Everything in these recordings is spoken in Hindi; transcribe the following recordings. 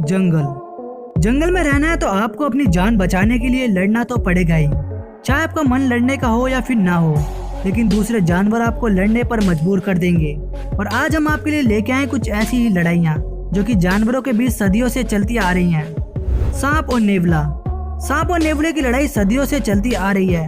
जंगल जंगल में रहना है तो आपको अपनी जान बचाने के लिए लड़ना तो पड़ेगा ही, चाहे आपका मन लड़ने का हो या फिर ना हो। लेकिन दूसरे जानवर आपको लड़ने पर मजबूर कर देंगे। और आज हम आपके लिए लेके आए कुछ ऐसी ही लड़ाइयाँ जो कि जानवरों के बीच सदियों से चलती आ रही हैं। सांप और नेवला। सांप और नेवले की लड़ाई सदियों से चलती आ रही है।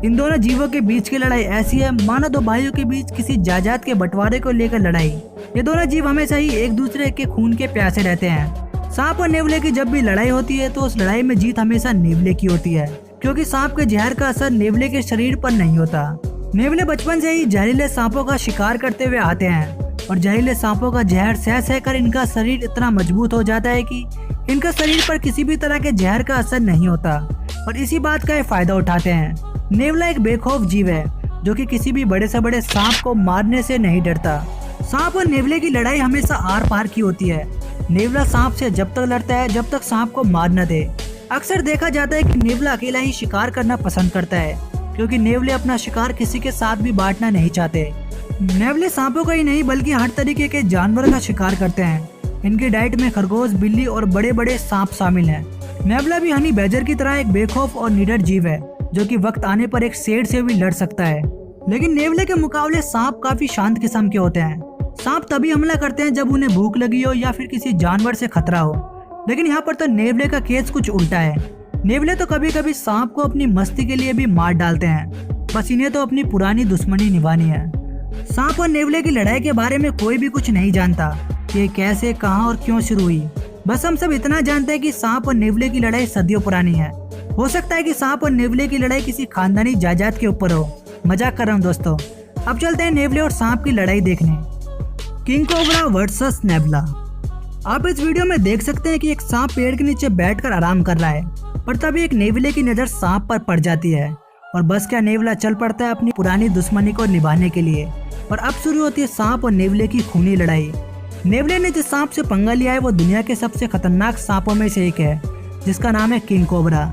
इन दोनों जीवों के बीच की लड़ाई ऐसी है मानो दो भाइयों के बीच किसी जायदाद के बंटवारे को लेकर लड़ाई। ये दोनों जीव हमेशा ही एक दूसरे के खून के प्यासे रहते हैं। सांप और नेवले की जब भी लड़ाई होती है तो उस लड़ाई में जीत हमेशा नेवले की होती है, क्योंकि सांप के जहर का असर नेवले के शरीर पर नहीं होता। नेवले बचपन से ही जहरीले सांपों का शिकार करते हुए आते हैं और जहरीले सांपों का जहर सह सह कर इनका शरीर इतना मजबूत हो जाता है कि इनका शरीर पर किसी भी तरह के जहर का असर नहीं होता और इसी बात का ये फायदा उठाते हैं। नेवला एक बेखौफ जीव है जो कि किसी भी बड़े से बड़े सांप को मारने से नहीं डरता। सांप और नेवले की लड़ाई हमेशा आर पार की होती है। नेवला सांप से जब तक लड़ता है जब तक सांप को मार न दे। अक्सर देखा जाता है कि नेवला अकेला ही शिकार करना पसंद करता है, क्योंकि नेवले अपना शिकार किसी के साथ भी बांटना नहीं चाहते। नेवले सांपों का ही नहीं बल्कि हर तरीके के जानवर का शिकार करते हैं। इनकी डाइट में खरगोश, बिल्ली और बड़े बड़े सांप शामिल हैं। नेवला भी हनी बैजर की तरह एक बेखौफ और निडर जीव है जो कि वक्त आने पर एक शेर से भी लड़ सकता है। लेकिन नेवले के मुकाबले सांप काफी शांत किस्म के होते हैं। सांप तभी हमला करते हैं जब उन्हें भूख लगी हो या फिर किसी जानवर से खतरा हो। लेकिन यहाँ पर तो नेवले का केस कुछ उल्टा है। नेवले तो कभी कभी सांप को अपनी मस्ती के लिए भी मार डालते हैं, बस इन्हें तो अपनी पुरानी दुश्मनी निभानी है। सांप और नेवले की लड़ाई के बारे में कोई भी कुछ नहीं जानता कि ये कैसे, कहाँ और क्यों शुरू हुई। बस हम सब इतना जानते हैं कि सांप और नेवले की लड़ाई सदियों पुरानी है। हो सकता है कि सांप और नेवले की लड़ाई किसी खानदानी जायदाद के ऊपर हो। मजाक कर रहा हूँ दोस्तों। अब चलते हैं नेवले और सांप की लड़ाई देखने। किंग कोबरा वर्सेस नेवला। आप इस वीडियो में देख सकते हैं कि एक सांप पेड़ के नीचे बैठकर आराम कर रहा है, पर तभी एक नेवले की नजर सांप पर पड़ जाती है और बस क्या नेवला चल पड़ता है अपनी पुरानी दुश्मनी को निभाने के लिए। और अब शुरू होती है सांप और नेवले की खूनी लड़ाई। नेवले ने जिस सांप से पंगा लिया है वो दुनिया के सबसे खतरनाक सांपों में से एक है, जिसका नाम है किंग कोबरा।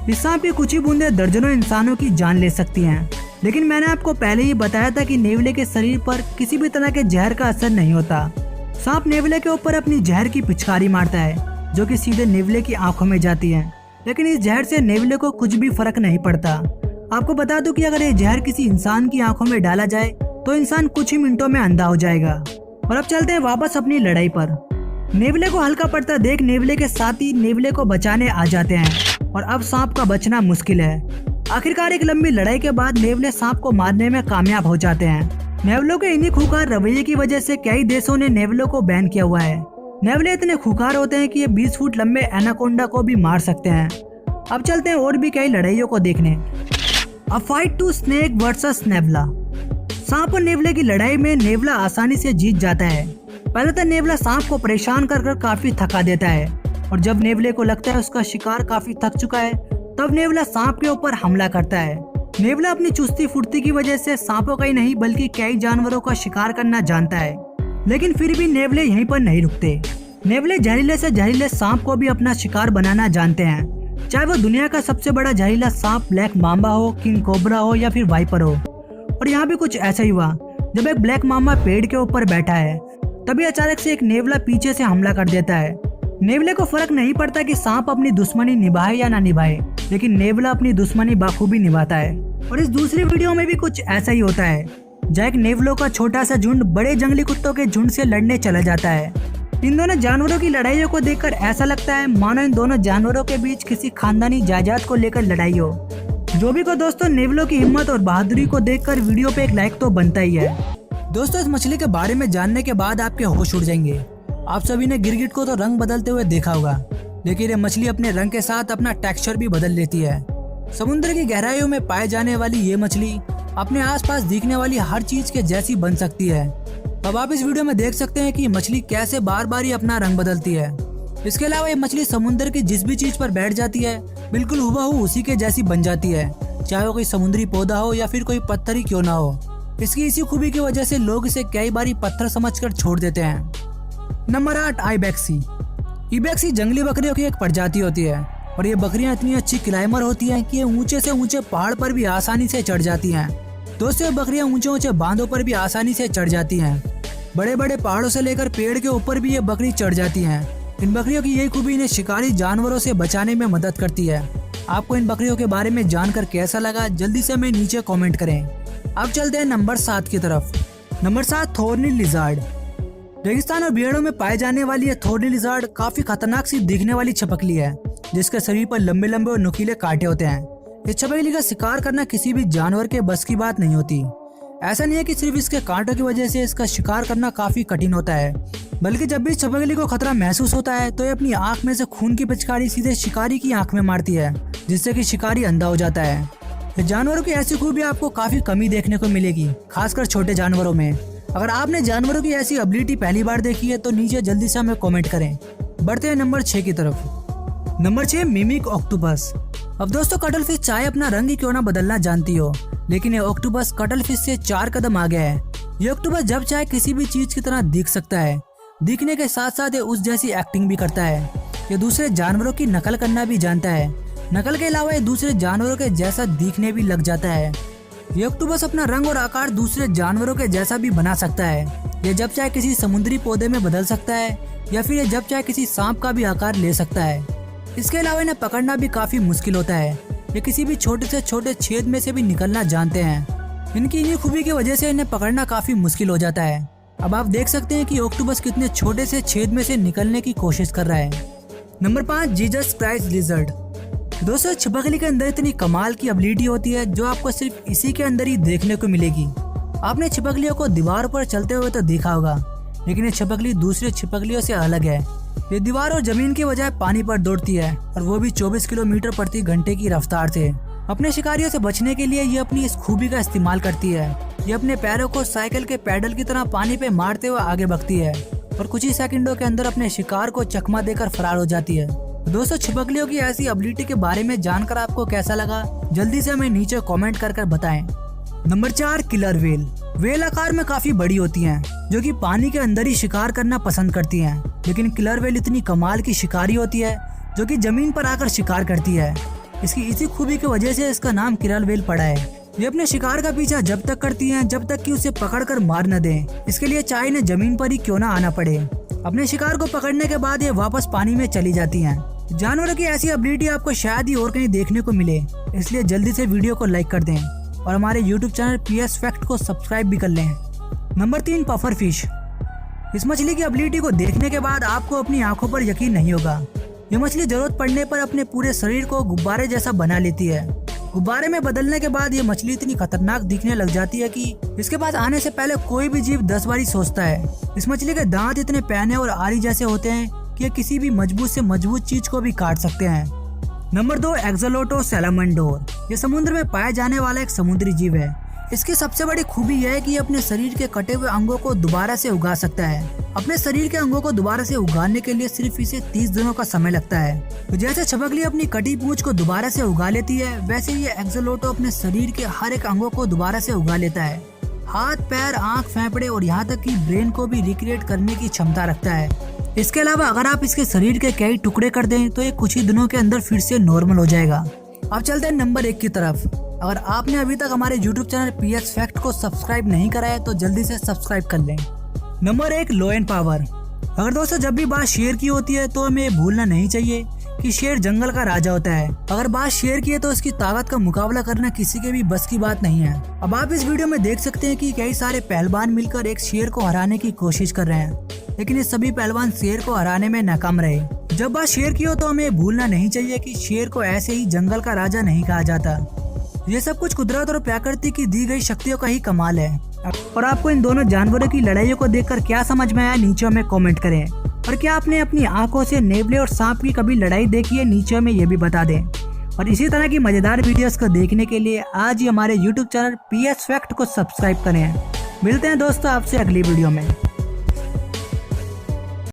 इस सांप की कुछ ही बूंदें दर्जनों इंसानों की जान ले सकती हैं। लेकिन मैंने आपको पहले ही बताया था कि नेवले के शरीर पर किसी भी तरह के जहर का असर नहीं होता। सांप नेवले के ऊपर अपनी जहर की पिचकारी मारता है जो कि सीधे नेवले की आंखों में जाती है। लेकिन इस जहर से नेवले को कुछ भी फर्क नहीं पड़ता। आपको बता दूं कि अगर ये जहर किसी इंसान की आंखों में डाला जाए तो इंसान कुछ ही मिनटों में अंधा हो जाएगा। और अब चलते हैं वापस अपनी लड़ाई पर। नेवले को हल्का पड़ता देख नेवले के साथी नेवले को बचाने आ जाते हैं और अब सांप का बचना मुश्किल है। आखिरकार एक लंबी लड़ाई के बाद नेवले सांप को मारने में कामयाब हो जाते हैं। नेवलों के इन्हीं खूंखार रवैये की वजह से कई देशों ने नेवलों को बैन किया हुआ है। नेवले इतने खूंखार होते हैं कि ये 20 फुट लंबे एनाकोंडा को भी मार सकते हैं। अब चलते हैं और भी कई लड़ाइयों को देखने। A fight two snake versus नेवला। सांप और नेवले की लड़ाई में नेवला आसानी से जीत जाता है। पहले तो नेवला सांप को परेशान कर काफी थका देता है और जब नेवले को लगता है उसका शिकार काफी थक चुका है तब नेवला सांप के ऊपर हमला करता है। नेवला अपनी चुस्ती फुर्ती की वजह से सांपों का ही नहीं बल्कि कई जानवरों का शिकार करना जानता है। लेकिन फिर भी नेवले यहीं पर नहीं रुकते। नेवले जहरीले से जहरीले सांप को भी अपना शिकार बनाना जानते हैं, चाहे वो दुनिया का सबसे बड़ा जहरीला सांप ब्लैक मांबा हो, किंग कोबरा हो या फिर वाइपर हो। और यहाँ भी कुछ ऐसा ही हुआ। जब एक ब्लैक मांबा पेड़ के ऊपर बैठा है तभी अचानक से एक नेवला पीछे से हमला कर देता है। नेवले को फर्क नहीं पड़ता कि सांप अपनी दुश्मनी निभाए या ना निभाए, लेकिन नेवला अपनी दुश्मनी बाखूबी निभाता है। और इस दूसरी वीडियो में भी कुछ ऐसा ही होता है, जहाँ एक नेवलों का छोटा सा झुंड बड़े जंगली कुत्तों के झुंड से लड़ने चला जाता है। इन दोनों जानवरों की लड़ाइयों को देखकर ऐसा लगता है मानो इन दोनों जानवरों के बीच किसी खानदानी जायदाद को लेकर लड़ाई हो। जो भी को दोस्तों, नेवलों की हिम्मत और बहादुरी को देखकर वीडियो पे एक लाइक तो बनता ही है। दोस्तों, इस मछली के बारे में जानने के बाद आपके होश उड़ जाएंगे। आप सभी ने गिरगिट को तो रंग बदलते हुए देखा होगा, लेकिन ये मछली अपने रंग के साथ अपना टेक्सचर भी बदल लेती है। समुद्र की गहराइयों में पाए जाने वाली ये मछली अपने आसपास दिखने वाली हर चीज के जैसी बन सकती है। अब आप इस वीडियो में देख सकते हैं कि मछली कैसे बार बार ही अपना रंग बदलती है। इसके अलावा ये मछली समुद्र की जिस भी चीज पर बैठ जाती है बिल्कुल हुबहू उसी के जैसी बन जाती है, चाहे वो कोई समुद्री पौधा हो या फिर कोई पत्थर ही क्यों ना हो। इसकी इसी खूबी की वजह से लोग इसे कई बारी पत्थर समझकर छोड़ देते हैं। नंबर 8, आइबेक्सी। इबेक्सी जंगली बकरियों की एक प्रजाति होती है और ये बकरियां इतनी अच्छी क्लाइमर होती हैं कि ये ऊंचे से ऊंचे पहाड़ पर भी आसानी से चढ़ जाती हैं। दोस्तों, ये बकरियां ऊंचे ऊंचे बांधों पर भी आसानी से चढ़ जाती हैं। बड़े बड़े पहाड़ों से लेकर पेड़ के ऊपर भी ये बकरी चढ़ जाती हैं। इन बकरियों की यही खूबी इन्हें शिकारी जानवरों से बचाने में मदद करती है। आपको इन बकरियों के बारे में जानकर कैसा लगा, जल्दी से हमें नीचे कमेंट करें। अब चलते हैं नंबर 7 की तरफ। Number 7 thorny lizard. रेगिस्तान और बियरों में पाए जाने वाली ये थॉर्नी लिजार्ड काफी खतरनाक सी दिखने वाली छपकली है, जिसके शरीर पर लंबे लंबे और नुकीले कांटे होते हैं। इस छपकली का शिकार करना किसी भी जानवर के बस की बात नहीं होती। ऐसा नहीं है कि सिर्फ इसके कांटों की वजह से इसका शिकार करना काफी कठिन होता है, बल्कि जब भी इस छपकली को खतरा महसूस होता है तो ये अपनी आंख में से खून की पिचकारी सीधे शिकारी की आंख में मारती है, जिससे कि शिकारी अंधा हो जाता है। जानवरों की ऐसी खूबी आपको काफी कमी देखने को मिलेगी, खासकर छोटे जानवरों में। अगर आपने जानवरों की ऐसी एबिलिटी पहली बार देखी है तो नीचे जल्दी से हमें कमेंट करें। बढ़ते हैं नंबर 6 की तरफ। Number 6 mimic octopus. अब दोस्तों, कटल फिश चाहे अपना रंग ही क्यों ना बदलना जानती हो, लेकिन ये ऑक्टोपस कटल फिश से 4 कदम आगे है। ये ऑक्टोपस जब चाहे किसी भी चीज की तरह दिख सकता है। दिखने के साथ साथ ये उस जैसी एक्टिंग भी करता है। ये दूसरे जानवरों की नकल करना भी जानता है। नकल के अलावा ये दूसरे जानवरों के जैसा दिखने भी लग जाता है। ये ऑक्टोपस अपना रंग और आकार दूसरे जानवरों के जैसा भी बना सकता है। ये जब चाहे किसी समुद्री पौधे में बदल सकता है, या फिर ये जब चाहे किसी सांप का भी आकार ले सकता है। इसके अलावा इन्हें पकड़ना भी काफी मुश्किल होता है। ये किसी भी छोटे से छोटे छेद में से भी निकलना जानते हैं। इनकी इन्हीं खूबी की वजह से इन्हें पकड़ना काफी मुश्किल हो जाता है। अब आप देख सकते हैं कि ऑक्टोपस कितने छोटे से छेद में से निकलने की कोशिश कर रहा है। Number 5 Jesus Christ lizard. दोस्तों, छपकली के अंदर इतनी कमाल की एबिलिटी होती है जो आपको सिर्फ इसी के अंदर ही देखने को मिलेगी। आपने छपकलियों को दीवार पर चलते हुए तो देखा होगा, लेकिन ये छपकली दूसरे छपकलियों से अलग है। ये दीवार और जमीन के बजाय पानी पर दौड़ती है, और वो भी 24 किलोमीटर प्रति घंटे की रफ्तार से। अपने शिकारियों से बचने के लिए ये अपनी इस खूबी का इस्तेमाल करती है। ये अपने पैरों को साइकिल के पैडल की तरह पानी पे मारते हुए आगे बढ़ती है, और कुछ ही सेकंडों के अंदर अपने शिकार को चकमा देकर फरार हो जाती है। दोस्तों, छपकलियों की ऐसी एबिलिटी के बारे में जानकर आपको कैसा लगा, जल्दी से हमें नीचे कमेंट कर बताएं। Number 4 killer whale. व्हेल आकार में काफी बड़ी होती हैं, जो कि पानी के अंदर ही शिकार करना पसंद करती हैं। लेकिन किलर व्हेल इतनी कमाल की शिकारी होती है जो कि जमीन पर आकर शिकार करती है। इसकी इसी खूबी की वजह से इसका नाम किलर व्हेल पड़ा है। ये अपने शिकार का पीछा जब तक करती हैं जब तक कि उसे पकड़कर मार न दें। इसके लिए चाहे इन्हें जमीन पर ही क्यों ना आना पड़े। अपने शिकार को पकड़ने के बाद ये वापस पानी में चली जाती हैं। जानवरों की ऐसी एबिलिटी आपको शायद ही और कहीं देखने को मिले, इसलिए जल्दी से वीडियो को लाइक कर दें और हमारे YouTube चैनल PS फैक्ट को सब्सक्राइब भी कर लें। Number 3 puffer fish. इस मछली की एबिलिटी को देखने के बाद आपको अपनी आंखों पर यकीन नहीं होगा। ये मछली जरूरत पड़ने पर अपने पूरे शरीर को गुब्बारे जैसा बना लेती है। गुब्बारे में बदलने के बाद ये मछली इतनी खतरनाक दिखने लग जाती है कि इसके पास आने से पहले कोई भी जीव 10 बारी सोचता है। इस मछली के दांत इतने पैने और आरी जैसे होते हैं कि ये किसी भी मजबूत से मजबूत चीज को भी काट सकते हैं। नंबर 2 एक्सोलोटो सैलामैंडोर। ये समुद्र में पाया जाने वाला एक समुद्री जीव है। इसकी सबसे बड़ी खूबी यह है कि ये अपने शरीर के कटे हुए अंगों को दोबारा से उगा सकता है। अपने शरीर के अंगों को दोबारा से उगाने के लिए सिर्फ इसे 30 दिनों का समय लगता है। तो जैसे छपकली अपनी कटी पूंछ को दोबारा से उगा लेती है, वैसे ये एक्सोलोटो अपने शरीर के हर एक अंगों को दोबारा से उगा लेता है। हाथ, पैर, आँख, फेफड़े और यहाँ तक कि ब्रेन को भी रिक्रिएट करने की क्षमता रखता है। इसके अलावा अगर आप इसके शरीर के कई टुकड़े कर दें तो ये कुछ ही दिनों के अंदर फिर से नॉर्मल हो जाएगा। अब चलते हैं नंबर 1 की तरफ। अगर आपने अभी तक हमारे YouTube चैनल PS फैक्ट को सब्सक्राइब नहीं करा है तो जल्दी से सब्सक्राइब कर लें। Number 1 लोयन power. अगर दोस्तों जब भी बात शेर की होती है तो हमें भूलना नहीं चाहिए कि शेर जंगल का राजा होता है। अगर बात शेर की है तो उसकी ताकत का मुकाबला करना किसी के भी बस की बात नहीं है। अब आप इस वीडियो में देख सकते हैं कि कई सारे पहलवान मिलकर एक शेर को हराने की कोशिश कर रहे हैं, लेकिन ये सभी पहलवान शेर को हराने में नाकाम रहे। जब बात शेर की हो तो हमें भूलना नहीं चाहिए कि शेर को ऐसे ही जंगल का राजा नहीं कहा जाता। ये सब कुछ कुदरत और प्रकृति की दी गई शक्तियों का ही कमाल है। और आपको इन दोनों जानवरों की लड़ाइयों को देखकर क्या समझ में आया, नीचे में कमेंट करें। और क्या आपने अपनी आंखों से नेवले और सांप की कभी लड़ाई देखी है, नीचे में ये भी बता दें। और इसी तरह की मजेदार वीडियोस को देखने के लिए आज ही हमारे YouTube चैनल PS फैक्ट को सब्सक्राइब करें। मिलते हैं दोस्तों आपसे अगली वीडियो में।